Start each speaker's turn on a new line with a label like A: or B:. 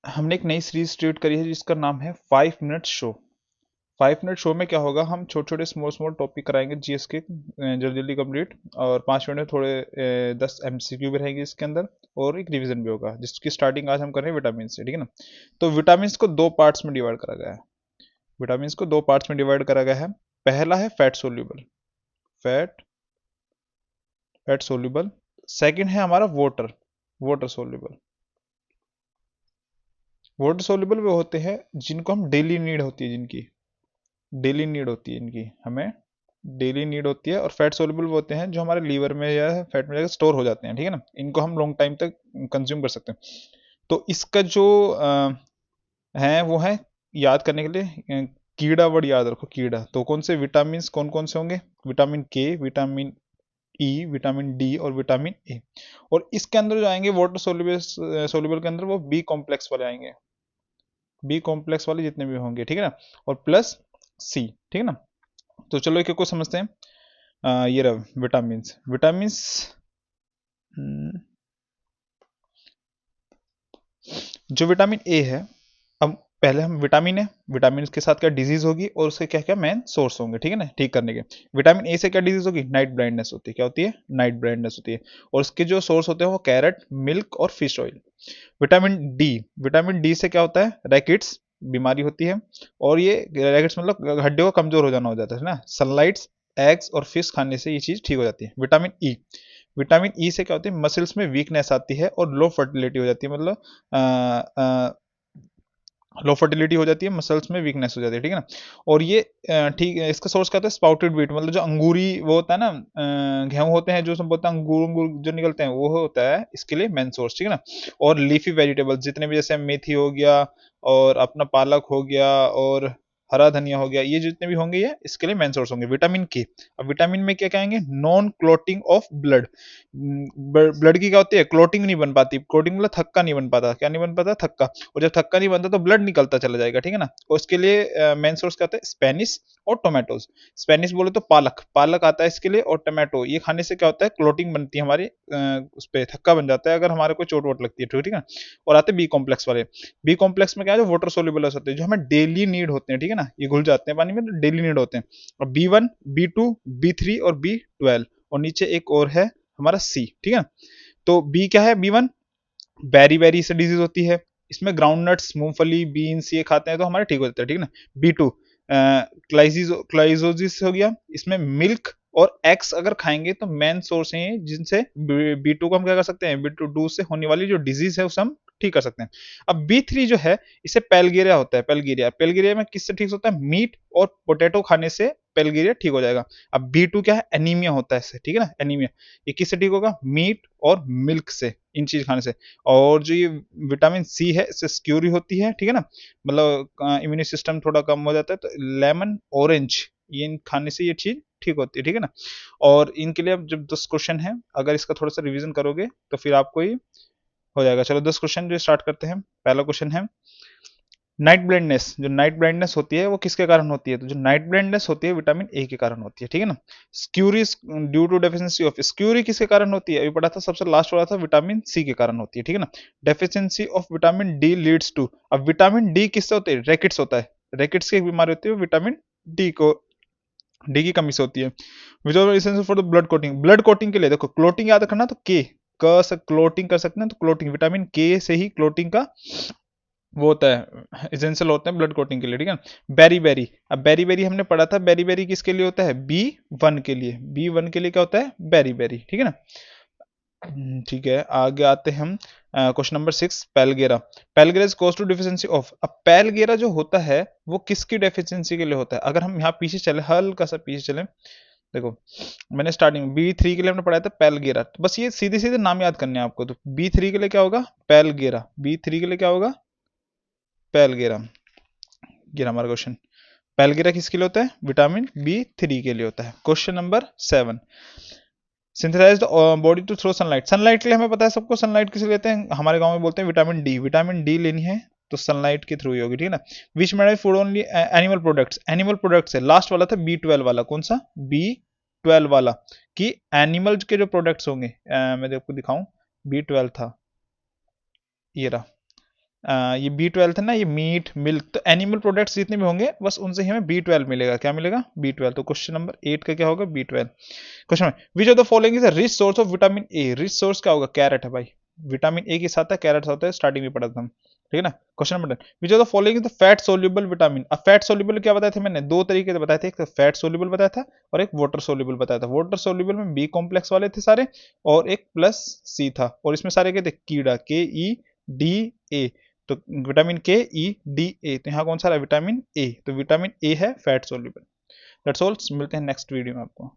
A: हमने एक नई सीरीज स्टार्ट करी है जिसका नाम है 5 मिनट शो। 5 मिनट शो में क्या होगा, हम छोटे छोटे स्मॉल स्मॉल टॉपिक कराएंगे जीएस के जल्दी जल्दी कंप्लीट। और 5 मिनट में थोड़े 10 एमसीक्यू भी रहेंगे इसके अंदर, और एक रिवीजन भी होगा जिसकी स्टार्टिंग आज हम कर रहे हैं विटामिन से, ठीक है ना। तो विटामिन को दो पार्ट्स में डिवाइड करा गया है। विटामिन को दो पार्ट्स में डिवाइड करा गया है। पहला है fat soluble, fat fat soluble. Second है हमारा water, water soluble. Water soluble वो होते हैं जिनको हम डेली नीड होती है, जिनकी डेली नीड होती है, इनकी हमें डेली नीड होती है। और फैट सोल्यूबल वो होते हैं जो हमारे लीवर में या फैट में जाकर स्टोर हो जाते हैं, ठीक है ना। इनको हम लॉन्ग टाइम तक कंज्यूम कर सकते हैं। तो इसका जो है वो है, याद करने के लिए कीड़ा वर्ड याद रखो, कीड़ा। तो कौन से विटामिन कौन कौन से होंगे? विटामिन के, विटामिन ई, विटामिन डी और विटामिन ए। और इसके अंदर जो आएंगे वाटर सोल्यूबल, सोल्यूबल के अंदर वो बी कॉम्प्लेक्स वाले आएंगे, बी कॉम्प्लेक्स वाले जितने भी होंगे, ठीक है ना। और प्लस सी, ठीक है ना। तो चलो एक एक को समझते हैं। ये रहा विटामिन। विटामिन जो विटामिन ए है, अब पहले हम विटामिन है, विटामिन के साथ क्या डिजीज होगी और उसके क्या क्या मेन सोर्स होंगे, ठीक है ना, ठीक करने के। विटामिन ए से क्या डिजीज होगी? नाइट ब्लाइंडनेस होती है। क्या होती है? नाइट ब्लाइंडनेस होती है। और उसके जो सोर्स होते हैं वो कैरेट, मिल्क और fish oil. Vitamin D, vitamin D से क्या होता है? रैकेट्स बीमारी होती है। और ये रैकेट्स मतलब हड्डियों का कमजोर हो जाना हो जाता है ना। सनलाइट्स, एग्स और फिश खाने से ये चीज ठीक हो जाती है। विटामिन ई, विटामिन ई से क्या होती है? मसल्स में वीकनेस आती है और लो फर्टिलिटी हो जाती है, मतलब लो फर्टिलिटी हो जाती है, मसल्स में वीकनेस हो जाती है, ठीक है ना। और ये ठीक है, इसका सोर्स क्या होता है? स्पाउटेड व्हीट, मतलब जो अंगूरी वो होता है ना, गेहूं होते हैं जो सब बोलते हैं, अंगूर अंगूर जो निकलते हैं वो होता है इसके लिए मेन सोर्स, ठीक है ना। और लीफी वेजिटेबल्स जितने भी, जैसे मेथी हो गया और अपना पालक हो गया और हरा धनिया हो गया, ये जितने भी होंगे ये इसके लिए मेन सोर्स होंगे। विटामिन के, अब विटामिन में क्या कहेंगे? Non clotting of blood. Blood की क्या होती है? क्लोटिंग नहीं बन पाती। क्लोटिंग मतलब थक्का नहीं बन पाता। क्या नहीं बन पाता? थक्का। और जब थक्का नहीं बनता तो ब्लड निकलता चला जाएगा, ठीक है ना। और उसके लिए मेन सोर्स क्या होता है? स्पेनिश और टोमेटोज। स्पेनिश बोले तो पालक, पालक आता है इसके लिए। और टोमेटो, ये खाने से क्या होता है? क्लोटिंग बनती है हमारी, उस पर थक्का बन जाता है अगर हमारे को चोट वोट लगती है, ठीक है ना। और आते हैं बी कॉम्प्लेक्स वाले। बी कॉम्प्लेक्स में क्या है? जो वाटर सोल्यूबल होते हैं, जो हमें डेली नीड होते हैं, ठीक है ना, ये घुल जाते हैं पानी में, तो डेली नीड होते हैं। और बी 1, बी 2, बी 3 और बी 12। और नीचे एक और है हमारा सी, ठीक है। तो बी क्या है? बी 1 बेरी बेरी से डिजीज होती है, इसमें ग्राउंड नट्स, मूंगफली, बीन्स ये खाते हैं तो हमारे ठीक हो जाता है, ठीक है ना। बी 2 क्लाइजोजिस हो गया, इसमें मिल्क और एग्स अगर खाएंगे तो मेन सोर्स है जिनसे बी 2 को हम क्या कर सकते हैं? बी 2 से होने वाली जो डिजीज है उसे हम ठीक कर सकते हैं। अब बी 3 जो है, इसे पेलगेरिया होता है। पेलगेरिया, पेलगेरिया में किससे ठीक होता है? मीट और पोटैटो खाने से पेलगेरिया ठीक हो जाएगा। अब बी 2 क्या है? एनीमिया होता है इससे, ठीक है ना, एनीमिया। ये किससे ठीक होगा? मीट और मिल्क से, इन चीज खाने से। और जो ये विटामिन सी है, इससे स्क्यूरी होती है, ठीक है ना, मतलब इम्यून सिस्टम थोड़ा कम हो जाता है। तो लेमन, ऑरेंज, ये खाने से ये चीज ठीक होती है, ठीक है ना। और इनके लिए अब जब 10 क्वेश्चन है, अगर इसका थोड़ा सा रिवीजन करोगे तो फिर आपको ही हो जाएगा। चलो 10 क्वेश्चन जो स्टार्ट करते हैं। पहला क्वेश्चन है, नाइट ब्लाइंडनेस। जो नाइट ब्लाइंडनेस होती है वो किसके कारण होती है? तो जो नाइट ब्लाइंडनेस होती है विटामिन ए के कारण होती है, ठीक है ना। स्क्यूरी ड्यू टू डेफिशिएंसी ऑफ, स्क्यूरी किसके कारण होती है? अभी पढ़ा था, सबसे लास्ट वाला था, विटामिन सी के कारण होती है, ठीक है ना। Deficiency of vitamin D leads to, अब विटामिन डी किससे होते हैं? रैकेट्स होता है, रैकेट्स की एक बीमारी होती है, विटामिन डी को, डी की कमी से होती है। Which are essential for the blood clotting, blood clotting के लिए देखो, क्लोटिंग याद रखना, तो के क से क्लोटिंग कर सकते हैं, तो क्लोटिंग विटामिन के से ही क्लोटिंग का वो होता है, एसेंशियल होता है ब्लड कोटिंग के लिए, ठीक है। बेरी बेरी, अब बेरी बेरी हमने पढ़ा था, बेरी बेरी किसके लिए होता है? बी 1 के लिए, बी 1 के लिए क्या होता है? बेरी बेरी, ठीक है ना। ठीक है, आगे आते हैं हम। Question number 6, pellagra. Pellagra is cause to deficiency of, अब पेलगेरा जो होता है वो किसकी डेफिशिएंसी के लिए होता है? अगर हम यहाँ पीछे चले, हल्का सा पीछे चले, देखो मैंने स्टार्टिंग बी 3 के लिए हमने पढ़ाया था पेलगेरा, तो बस ये सीधे सीधे नाम याद करने हैं आपको। तो बी 3 के लिए क्या होगा? पेलगेरा। बी 3 के लिए क्या होगा? पेलगेरा। ये हमारा क्वेश्चन। पेलगेरा किसके लिए होता है? विटामिन बी 3 के लिए होता है। Question number 7, synthesize the body to through sunlight. Sunlight के लिए हमें पता है सबको, सनलाइट किसे लेते हैं? हमारे गांव में बोलते हैं विटामिन डी। विटामिन डी लेनी है तो सनलाइट के थ्रू ही होगी, ठीक है ना। Which made food only animal products, animal products है। लास्ट वाला था बी 12 वाला, कौन सा? बी 12 वाला, कि एनिमल के जो प्रोडक्ट्स होंगे, मैं आपको दिखाऊं, बी 12 था, ये रहा, ये B12 है ना, ये मीट मिल्क, तो एनिमल प्रोडक्ट्स जितने भी होंगे बस उनसे ही हमें B12 मिलेगा। क्या मिलेगा? B12। तो क्वेश्चन नंबर 8 का क्या होगा? B12। Question which of the following is a rich source of vitamin A? Rich source क्या होगा? कैरेट है भाई। विटामिन ए के साथ है कैरेट होता है, स्टार्टिंग में पढ़ा था हम, ठीक है ना। Question number 10 which of the following is the fat soluble vitamin? अब फैट सोल्यूबल क्या बताया था मैंने? दो तरीके से बताए थे, एक तो फैट सोल्यूबल बताया था और एक वाटर सोल्यूबल बताया था। वाटर सोल्यूबल में बी कॉम्प्लेक्स वाले थे सारे और एक प्लस सी था, और इसमें सारे क्या थे? कीड़ा, के ई डी ए। तो विटामिन के ई डी ए, तो यहाँ कौन सा है? Vitamin A. तो विटामिन ए है फैट सोल्यूबल। दैट्स ऑल, मिलते हैं नेक्स्ट वीडियो में आपको।